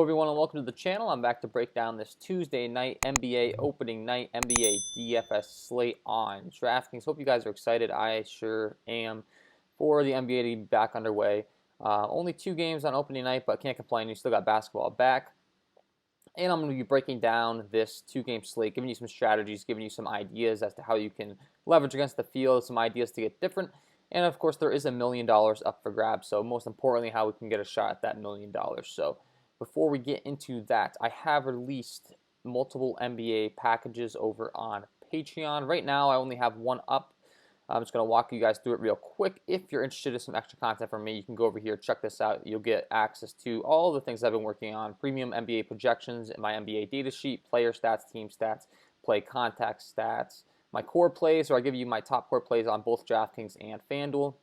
everyone, and welcome to the channel. I'm back to break down this Tuesday night NBA opening night NBA DFS slate on DraftKings. Hope you guys are excited. I sure am for the NBA to be back underway. Only 2 games on opening night, but can't complain. You still got basketball back. And I'm going to be breaking down this 2-game slate, giving you some strategies, giving you some ideas as to how you can leverage against the field, some ideas to get different. And of course, there is $1 million up for grabs. So most importantly, how we can get a shot at that $1 million. So before we get into that, I have released multiple NBA packages over on Patreon. Right now, I only have one up. I'm just going to walk you guys through it real quick. If you're interested in some extra content from me, you can go over here, check this out. You'll get access to all the things I've been working on, premium NBA projections, my NBA data sheet, player stats, team stats, play contact stats, my core plays, or I give you my top core plays on both DraftKings and FanDuel.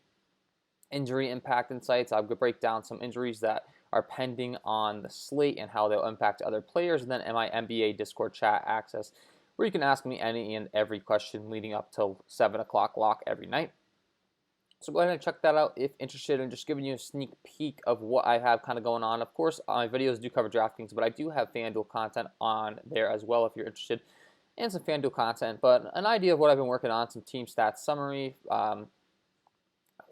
Injury impact insights. I'll break down some injuries that are pending on the slate and how they'll impact other players. And then my NBA Discord chat access, where you can ask me any and every question leading up till 7 o'clock lock every night. So go ahead and check that out if interested, and just giving you a sneak peek of what I have kind of going on. Of course, my videos do cover DraftKings, but I do have FanDuel content on there as well if you're interested, and some FanDuel content. But an idea of what I've been working on, some team stats summary,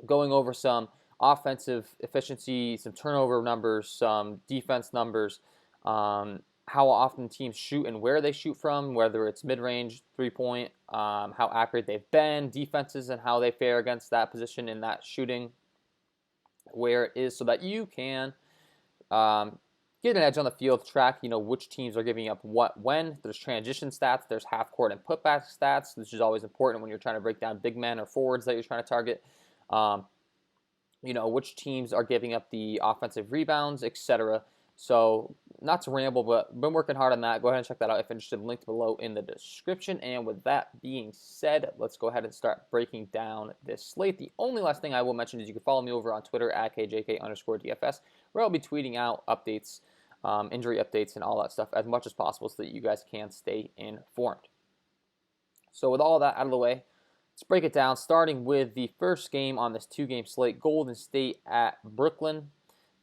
going over some offensive efficiency, some turnover numbers, some defense numbers, how often teams shoot and where they shoot from, whether it's mid-range, three-point, how accurate they've been, defenses and how they fare against that position in that shooting, where it is, so that you can get an edge on the field, track, which teams are giving up what when. There's transition stats, there's half-court and putback stats. This is always important when you're trying to break down big men or forwards that you're trying to target. Which teams are giving up the offensive rebounds, etc. So, not to ramble, but been working hard on that. Go ahead and check that out if interested. Linked below in the description. And with that being said, let's go ahead and start breaking down this slate. The only last thing I will mention is you can follow me over on Twitter at KJK_DFS, where I'll be tweeting out updates, injury updates, and all that stuff as much as possible so that you guys can stay informed. So, with all that out of the way, let's break it down, starting with the first game on this 2-game slate, Golden State at Brooklyn.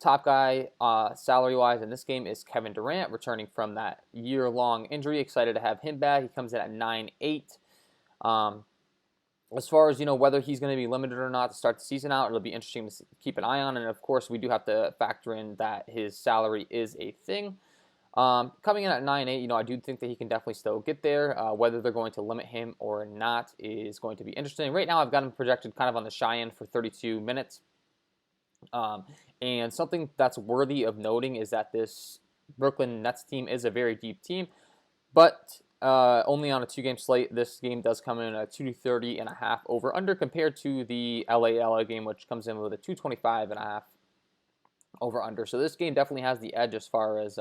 Top guy, salary-wise, in this game is Kevin Durant, returning from that year-long injury. Excited to have him back. He comes in at 9.8. As far as, whether he's going to be limited or not to start the season out, it'll be interesting to keep an eye on. And, of course, we do have to factor in that his salary is a thing. Coming in at 9.8, I do think that he can definitely still get there. Whether they're going to limit him or not is going to be interesting. Right now, I've got him projected kind of on the shy end for 32 minutes. And something that's worthy of noting is that this Brooklyn Nets team is a very deep team, but only on a 2-game slate. This game does come in at 230.5 over under, compared to the LA game, which comes in with a 225.5 over under. So this game definitely has the edge as far as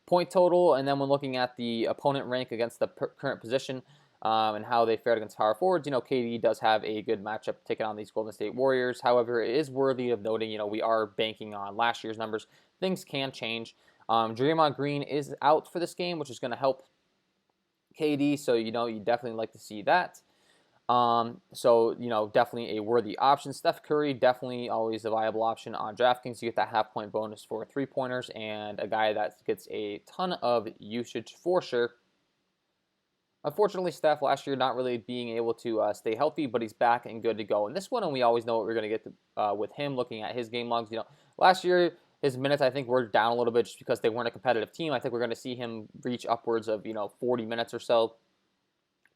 point total. And then when looking at the opponent rank against the current position, and how they fared against power forwards, KD does have a good matchup taking on these Golden State Warriors. However, it is worthy of noting, we are banking on last year's numbers. Things can change. Draymond Green is out for this game, which is going to help KD, so, you definitely like to see that. Definitely a worthy option. Steph Curry, definitely always a viable option on DraftKings. You get that half-point bonus for 3-pointers, and a guy that gets a ton of usage for sure. Unfortunately, Steph last year not really being able to stay healthy, but he's back and good to go. And this one, and we always know what we're going to get with him, looking at his game logs. Last year, his minutes, I think, were down a little bit just because they weren't a competitive team. I think we're going to see him reach upwards of, 40 minutes or so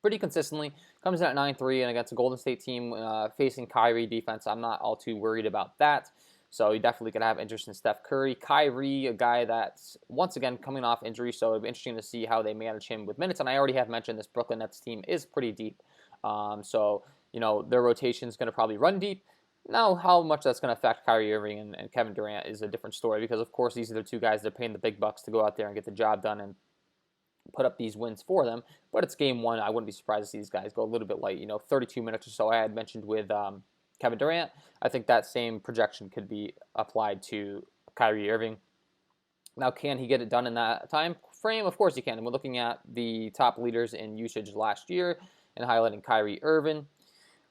pretty consistently. Comes in at 9.3, and against a Golden State team facing Kyrie defense, I'm not all too worried about that. So you definitely could have interest in Steph Curry. Kyrie, a guy that's, once again, coming off injury, so it'll be interesting to see how they manage him with minutes. And I already have mentioned this Brooklyn Nets team is pretty deep. Their rotation is going to probably run deep. Now, how much that's going to affect Kyrie Irving and Kevin Durant is a different story, because, of course, these are the 2 guys that are paying the big bucks to go out there and get the job done and put up these wins for them. But it's game 1. I wouldn't be surprised to see these guys go a little bit light. 32 minutes or so I had mentioned with Kevin Durant. I think that same projection could be applied to Kyrie Irving. Now, can he get it done in that time frame? Of course he can. And we're looking at the top leaders in usage last year and highlighting Kyrie Irving.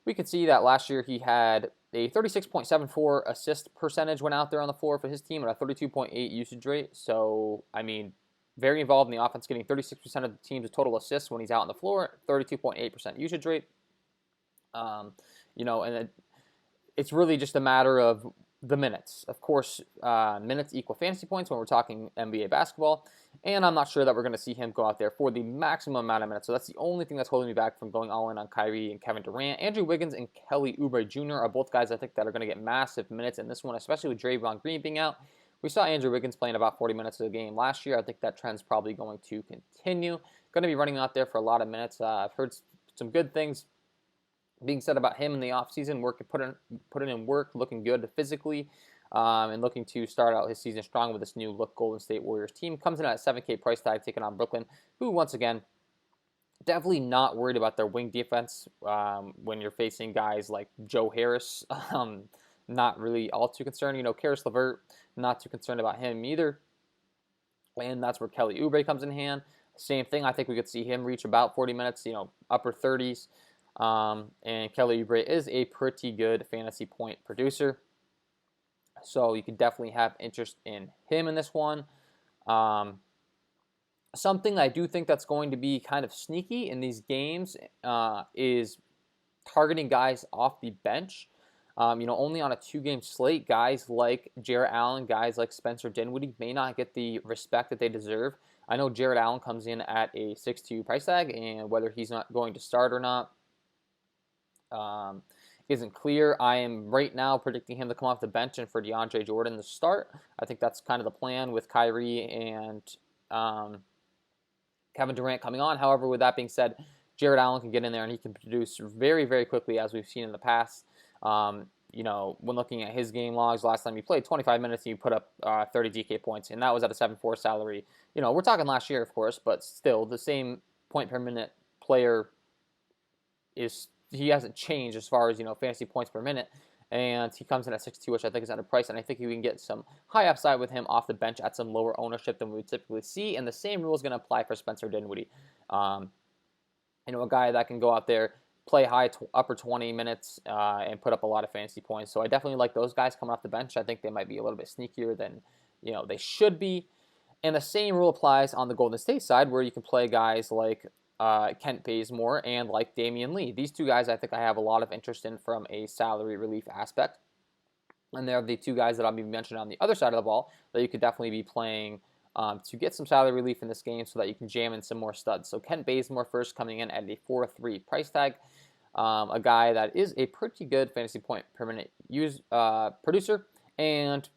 We could see that last year he had a 36.74 assist percentage went out there on the floor for his team at a 32.8 usage rate. So, I mean, very involved in the offense, getting 36% of the team's total assists when he's out on the floor, 32.8% usage rate. And it's really just a matter of the minutes. Of course, minutes equal fantasy points when we're talking NBA basketball. And I'm not sure that we're going to see him go out there for the maximum amount of minutes. So that's the only thing that's holding me back from going all in on Kyrie and Kevin Durant. Andrew Wiggins and Kelly Oubre Jr. are both guys I think that are going to get massive minutes in this one, especially with Draymond Green being out. We saw Andrew Wiggins playing about 40 minutes of the game last year. I think that trend's probably going to continue. Going to be running out there for a lot of minutes. I've heard some good things being said about him in the offseason, putting in work, looking good physically, and looking to start out his season strong with this new look Golden State Warriors team. Comes in at a $7K price tag, taking on Brooklyn, who, once again, definitely not worried about their wing defense when you're facing guys like Joe Harris. Not really all too concerned. Karis LeVert, not too concerned about him either. And that's where Kelly Oubre comes in hand. Same thing. I think we could see him reach about 40 minutes, upper 30s. And Kelly Oubre is a pretty good fantasy point producer. So you could definitely have interest in him in this one. Something I do think that's going to be kind of sneaky in these games is targeting guys off the bench. Only on a 2-game slate, guys like Jarrett Allen, guys like Spencer Dinwiddie may not get the respect that they deserve. I know Jarrett Allen comes in at a 6.2 price tag, and whether he's not going to start or not isn't clear. I am right now predicting him to come off the bench and for DeAndre Jordan to start. I think that's kind of the plan with Kyrie and Kevin Durant coming on. However, with that being said, Jarrett Allen can get in there and he can produce very, very quickly, as we've seen in the past. When looking at his game logs, last time he played 25 minutes, he put up 30 DK points, and that was at a 7.4 salary. We're talking last year, of course, but still, the same point per minute player he hasn't changed as far as, fantasy points per minute, and he comes in at 6.2, which I think is underpriced, and I think you can get some high upside with him off the bench at some lower ownership than we would typically see, and the same rule is going to apply for Spencer Dinwiddie. A guy that can go out there, play upper 20 minutes, and put up a lot of fantasy points. So I definitely like those guys coming off the bench. I think they might be a little bit sneakier than, they should be. And the same rule applies on the Golden State side, where you can play guys like Kent Bazemore and like Damian Lee. These two guys I think I have a lot of interest in from a salary relief aspect. And they're the two guys that I'll be mentioning on the other side of the ball that you could definitely be playing to get some salary relief in this game so that you can jam in some more studs. So Kent Bazemore first, coming in at a 4.3 price tag. A guy that is a pretty good fantasy point per minute producer. And,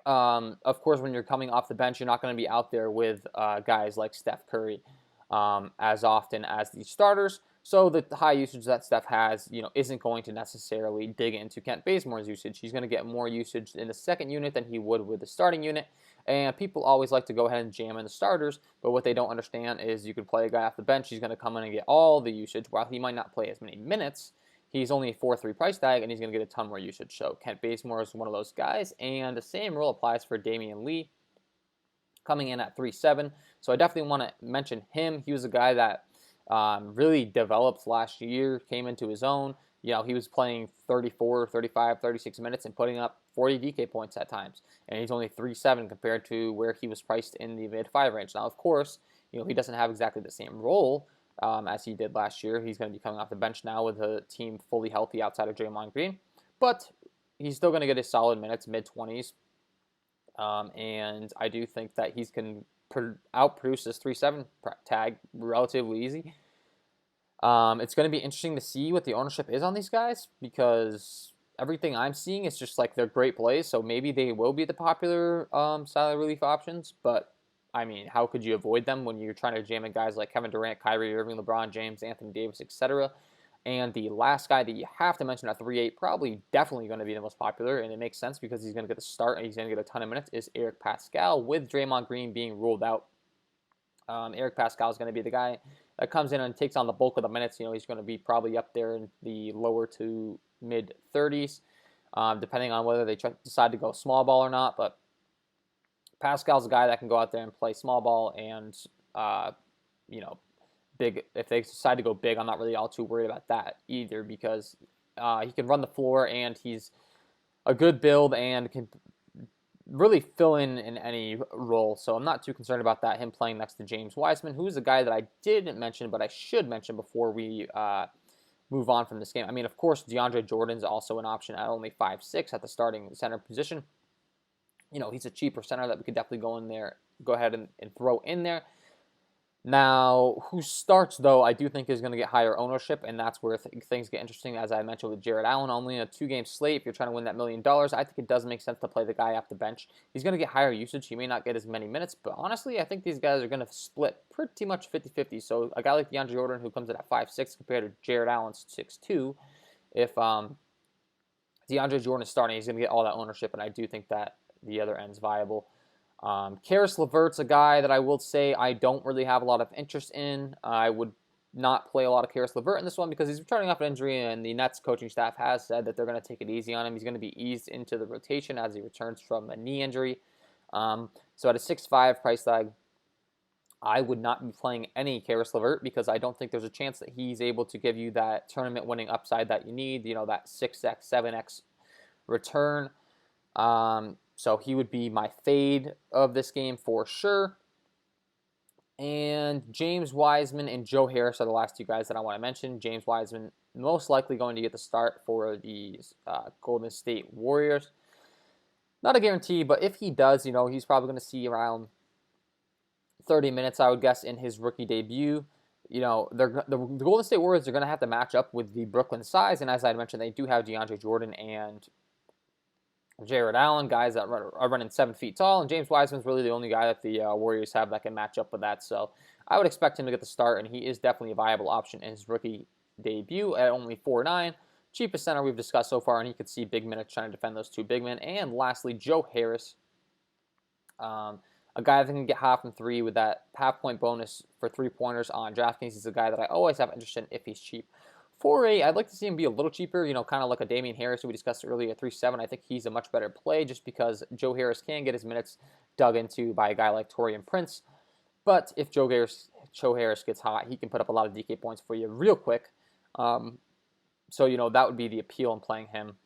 of course, when you're coming off the bench, you're not going to be out there with guys like Steph Curry as often as the starters. So the high usage that Steph has, isn't going to necessarily dig into Kent Bazemore's usage. He's going to get more usage in the second unit than he would with the starting unit. And people always like to go ahead and jam in the starters, but what they don't understand is you can play a guy off the bench. He's going to come in and get all the usage. While he might not play as many minutes, he's only a 4.3 price tag, and he's going to get a ton more usage. So Kent Bazemore is one of those guys, and the same rule applies for Damian Lee, coming in at 3.7. So I definitely want to mention him. He was a guy that really developed last year, came into his own. He was playing 34, 35, 36 minutes and putting up 40 DK points at times. And he's only 3.7 compared to where he was priced in the mid-5 range. Now, of course, he doesn't have exactly the same role as he did last year. He's going to be coming off the bench now with a team fully healthy outside of Draymond Green. But he's still going to get his solid minutes, mid-20s. And I do think that he's can outproduce this 3.7 tag relatively easy. It's going to be interesting to see what the ownership is on these guys, because everything I'm seeing is just like they're great plays, so maybe they will be the popular salary relief options, but I mean, how could you avoid them when you're trying to jam in guys like Kevin Durant, Kyrie Irving, LeBron James, Anthony Davis, etc.? And the last guy that you have to mention at 3.8, probably definitely going to be the most popular, and it makes sense because he's going to get the start and he's going to get a ton of minutes, is Eric Pascal, with Draymond Green being ruled out. Eric Pascal is going to be the guy that comes in and takes on the bulk of the minutes. He's going to be probably up there in the lower to mid 30s, depending on whether they decide to go small ball or not. But Pascal's a guy that can go out there and play small ball and, big. If they decide to go big, I'm not really all too worried about that either, because He can run the floor, and he's a good build and can really fill in any role. So I'm not too concerned about that, him playing next to James Wiseman, who is a guy that I didn't mention, but I should mention before we move on from this game. I mean, of course, DeAndre Jordan's also an option at only 5'6" at the starting center position. He's a cheaper center that we could definitely go ahead and throw in there. Now, who starts, though, I do think is going to get higher ownership, and that's where things get interesting, as I mentioned with Jarrett Allen. Only in a 2-game slate, if you're trying to win that $1 million, I think it does make sense to play the guy off the bench. He's going to get higher usage. He may not get as many minutes, but honestly, I think these guys are going to split pretty much 50-50. So a guy like DeAndre Jordan, who comes in at 5'6", compared to Jarrett Allen's 6'2", if DeAndre Jordan is starting, he's going to get all that ownership, and I do think that the other end's viable. Caris LeVert's a guy that I will say I don't really have a lot of interest in. I would not play a lot of Caris LeVert in this one because he's returning off an injury, and the Nets coaching staff has said that they're going to take it easy on him. He's going to be eased into the rotation as he returns from a knee injury. So at a 6'5" price tag, I would not be playing any Caris LeVert because I don't think there's a chance that he's able to give you that tournament-winning upside that you need, that 6x, 7x return. So he would be my fade of this game for sure. And James Wiseman and Joe Harris are the last two guys that I want to mention. James Wiseman most likely going to get the start for the Golden State Warriors. Not a guarantee, but if he does, he's probably going to see around 30 minutes, I would guess, in his rookie debut. The Golden State Warriors are going to have to match up with the Brooklyn size, and as I mentioned, they do have DeAndre Jordan and Jarrett Allen, guys that are running 7 feet tall, and James Wiseman's really the only guy that the Warriors have that can match up with that. So I would expect him to get the start, and he is definitely a viable option in his rookie debut at only 4'9". Cheapest center we've discussed so far, and he could see big minutes trying to defend those two big men. And lastly, Joe Harris, a guy that can get half from three with that half-point bonus for three-pointers on DraftKings. He's a guy that I always have interest in if he's cheap. 4'8", I'd like to see him be a little cheaper, kind of like a Damian Harris who we discussed earlier at 3'7". I think he's a much better play just because Joe Harris can get his minutes dug into by a guy like Taurean Prince. But if Joe Harris gets hot, he can put up a lot of DK points for you real quick. So, that would be the appeal in playing him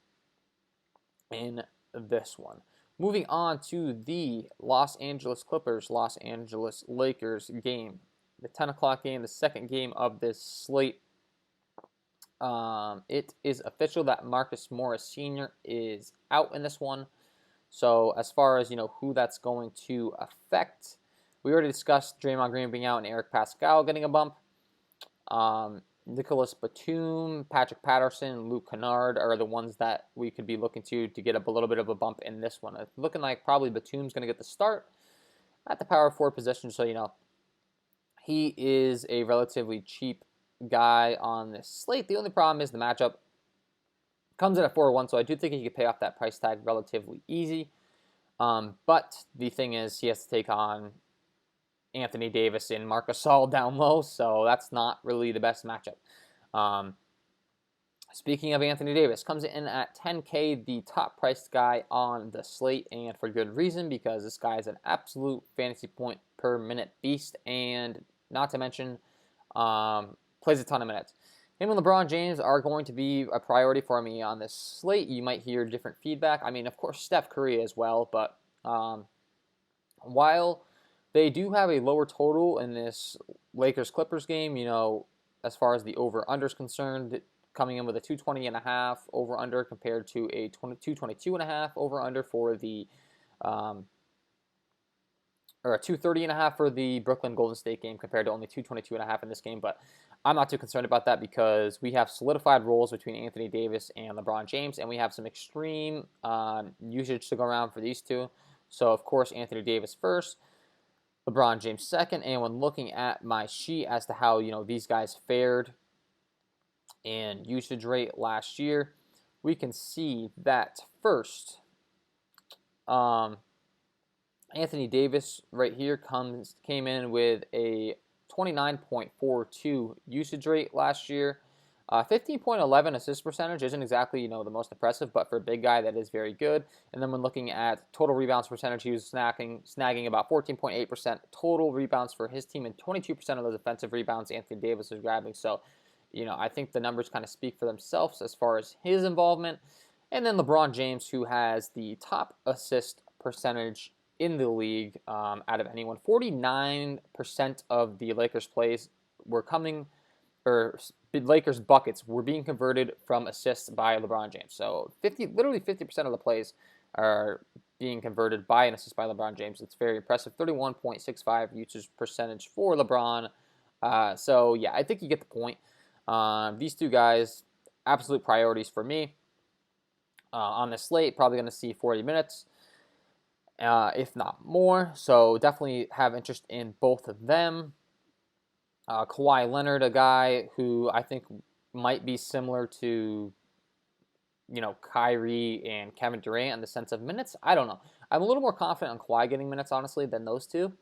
in this one. Moving on to the Los Angeles Clippers, Los Angeles Lakers game. The 10 o'clock game, the second game of this slate. It is official that Marcus Morris Sr. is out in this one. So as far as, who that's going to affect, we already discussed Draymond Green being out and Eric Pascal getting a bump. Nicholas Batum, Patrick Patterson, Luke Canard are the ones that we could be looking to get a little bit of a bump in this one. It's looking like probably Batum's going to get the start at the power forward position. So, he is a relatively cheap guy on this slate. The only problem is the matchup comes in at 4-1, so I do think he could pay off that price tag relatively easy. But the thing is, he has to take on Anthony Davis and Marc Gasol down low, so that's not really the best matchup. Speaking of Anthony Davis, comes in at $10K, the top priced guy on the slate, and for good reason, because this guy is an absolute fantasy point per minute beast, and not to mention plays a ton of minutes. Him and LeBron James are going to be a priority for me on this slate. You might hear different feedback. I mean, of course, Steph Curry as well, but while they do have a lower total in this Lakers-Clippers game, as far as the over-under is concerned, coming in with a 220.5 over-under compared to a 222.5 over-under for the or a 230.5 for the Brooklyn Golden State game compared to only 222.5 in this game. But I'm not too concerned about that because we have solidified roles between Anthony Davis and LeBron James, and we have some extreme usage to go around for these two. So, of course, Anthony Davis first, LeBron James second, and when looking at my sheet as to how, these guys fared in usage rate last year, we can see that first, Anthony Davis right here came in with a 29.42 usage rate last year. 15.11 assist percentage isn't exactly, the most impressive, but for a big guy, that is very good. And then when looking at total rebounds percentage, he was snagging about 14.8% total rebounds for his team, and 22% of those offensive rebounds Anthony Davis was grabbing. So, I think the numbers kind of speak for themselves as far as his involvement. And then LeBron James, who has the top assist percentage in the league out of anyone. 49% of the Lakers plays were coming, or Lakers buckets were being converted from assists by LeBron James. So literally 50% of the plays are being converted by an assist by LeBron James. It's very impressive. 31.65 usage percentage for LeBron. So yeah, I think you get the point. These two guys, absolute priorities for me. On the slate, probably going to see 40 minutes, if not more. So definitely have interest in both of them. Kawhi Leonard, a guy who I think might be similar to, Kyrie and Kevin Durant in the sense of minutes. I don't know. I'm a little more confident on Kawhi getting minutes, honestly, than those two.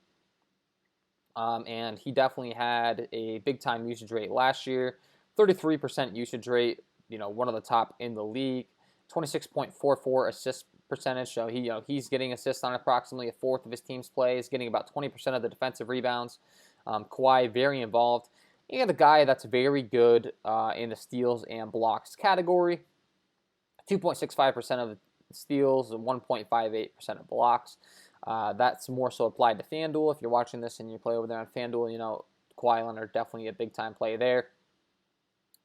And he definitely had a big-time usage rate last year. 33% usage rate, one of the top in the league. 26.44 assist percentage. So he's getting assists on approximately a fourth of his team's plays, getting about 20% of the defensive rebounds. Kawhi, very involved. And a guy that's very good in the steals and blocks category. 2.65% of steals and 1.58% of blocks. That's more so applied to FanDuel. If you're watching this and you play over there on FanDuel, Kawhi Leonard, definitely a big-time play there.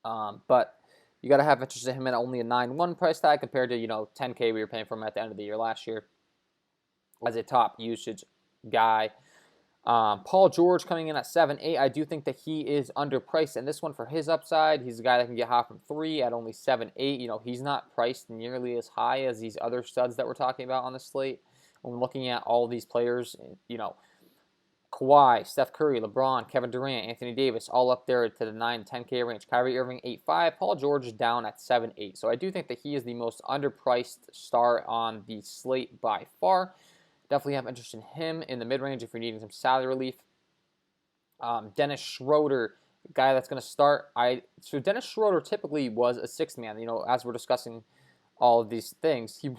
But you got to have interest in him at only a 9.1 price tag compared to, $10K we were paying for him at the end of the year last year as a top usage guy. Paul George coming in at 7.8. I do think that he is underpriced in this one for his upside. He's a guy that can get hot from 3 at only 7.8. He's not priced nearly as high as these other studs that we're talking about on the slate. When we're looking at all these players, Kawhi, Steph Curry, LeBron, Kevin Durant, Anthony Davis, all up there to the 9, 10K range. Kyrie Irving, 8.5. Paul George is down at 7.8. So I do think that he is the most underpriced star on the slate by far. Definitely have interest in him in the mid-range if you're needing some salary relief. Dennis Schroeder, guy that's going to start. So Dennis Schroeder typically was a sixth man. As we're discussing all of these things, he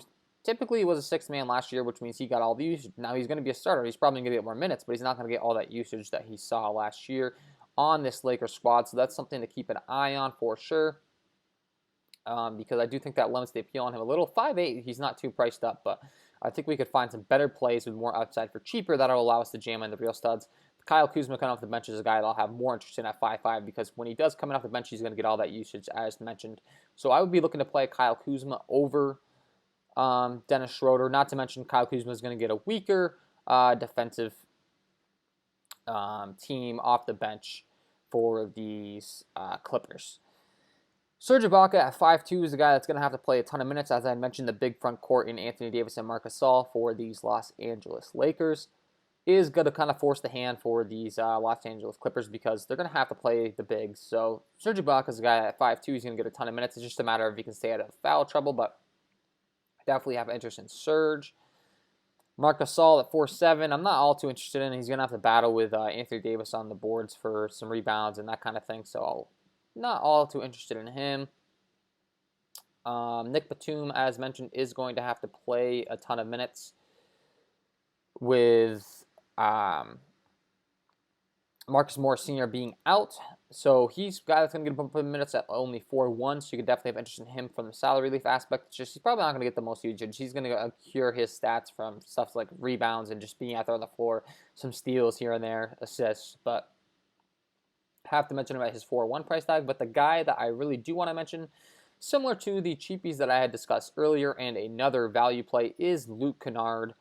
typically was a sixth man last year, which means he got all the usage. Now he's going to be a starter. He's probably going to get more minutes, but he's not going to get all that usage that he saw last year on this Lakers squad. So that's something to keep an eye on for sure. Because I do think that limits the appeal on him a little. 5.8, he's not too priced up, but I think we could find some better plays with more upside for cheaper that'll allow us to jam in the real studs. Kyle Kuzma coming off the bench is a guy that I'll have more interest in at 5.5 because when he does come off the bench, he's going to get all that usage as mentioned. So I would be looking to play Kyle Kuzma over Dennis Schroeder. Not to mention Kyle Kuzma is going to get a weaker defensive team off the bench for these Clippers. Serge Ibaka at 5.2 is a guy that's going to have to play a ton of minutes. As I mentioned, the big front court in Anthony Davis and Marc Gasol for these Los Angeles Lakers is going to kind of force the hand for these Los Angeles Clippers because they're going to have to play the bigs. So Serge Ibaka is a guy at 5.2. He's going to get a ton of minutes. It's just a matter of if he can stay out of foul trouble, but definitely have interest in Serge. Marc Gasol at 4.7. I'm not all too interested in. He's going to have to battle with Anthony Davis on the boards for some rebounds and that kind of thing. So not all too interested in him. Nick Batum, as mentioned, is going to have to play a ton of minutes with Marcus Morris Sr. being out. So he's a guy that's going to get a bump in minutes at only 4.1, so you could definitely have interest in him from the salary relief aspect. It's just he's probably not going to get the most usage. He's going to cure his stats from stuff like rebounds and just being out there on the floor, some steals here and there, assists, but have to mention about his 4.1 price tag. But the guy that I really do want to mention, similar to the cheapies that I had discussed earlier and another value play, is Luke Canard.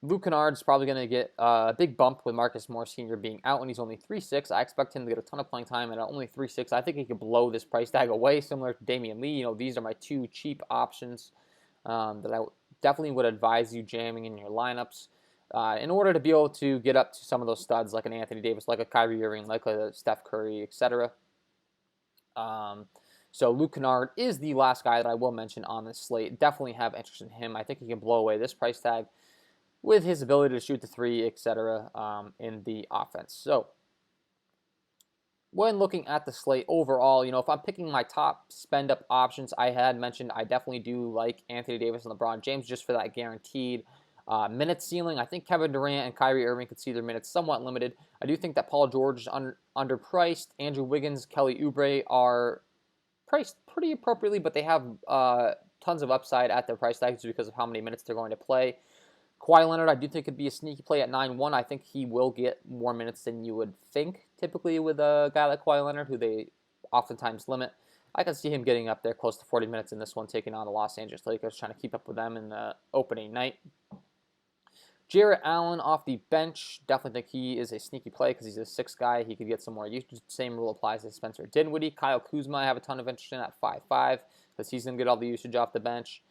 Luke Canard is probably going to get a big bump with Marcus Morris Sr. being out, and he's only 3.6. I expect him to get a ton of playing time, and at only 3.6, I think he could blow this price tag away, similar to Damian Lee. These are my two cheap options that I definitely would advise you jamming in your lineups in order to be able to get up to some of those studs like an Anthony Davis, like a Kyrie Irving, like a Steph Curry, etc. So Luke Canard is the last guy that I will mention on this slate. Definitely have interest in him. I think he can blow away this price tag with his ability to shoot the three, etc., in the offense. So when looking at the slate overall, if I'm picking my top spend-up options, I had mentioned I definitely do like Anthony Davis and LeBron James just for that guaranteed Minutes ceiling, I think Kevin Durant and Kyrie Irving could see their minutes somewhat limited. I do think that Paul George is underpriced. Andrew Wiggins, Kelly Oubre are priced pretty appropriately, but they have tons of upside at their price tags because of how many minutes they're going to play. Kawhi Leonard, I do think could be a sneaky play at 9-1. I think he will get more minutes than you would think, typically with a guy like Kawhi Leonard, who they oftentimes limit. I can see him getting up there close to 40 minutes in this one, taking on the Los Angeles Lakers, trying to keep up with them in the opening night. Jarrett Allen off the bench, definitely think he is a sneaky play because he's a 6th guy. He could get some more usage. Same rule applies to Spencer Dinwiddie. Kyle Kuzma, I have a ton of interest in at 5-5 because he's going to get all the usage off the bench.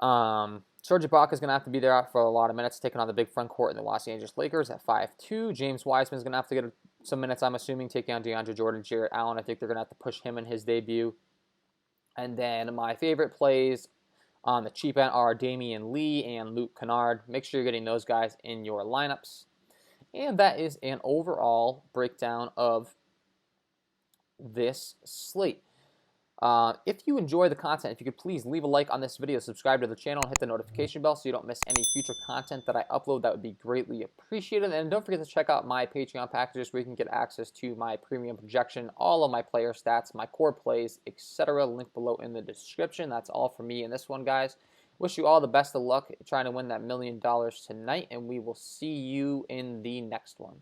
Serge Ibaka is going to have to be there for a lot of minutes, taking on the big front court in the Los Angeles Lakers at 5-2. James Wiseman is going to have to get some minutes, I'm assuming, taking on DeAndre Jordan. Jarrett Allen, I think they're going to have to push him in his debut. And then my favorite plays on the cheap end are Damian Lee and Luke Canard. Make sure you're getting those guys in your lineups. And that is an overall breakdown of this slate. If you enjoy the content, if you could please leave a like on this video, subscribe to the channel, and hit the notification bell so you don't miss any future content that I upload. That would be greatly appreciated. And don't forget to check out my Patreon packages where you can get access to my premium projection, all of my player stats, my core plays, etc. Link below in the description. That's all for me in this one, guys. Wish you all the best of luck trying to win that $1 million tonight, and we will see you in the next one.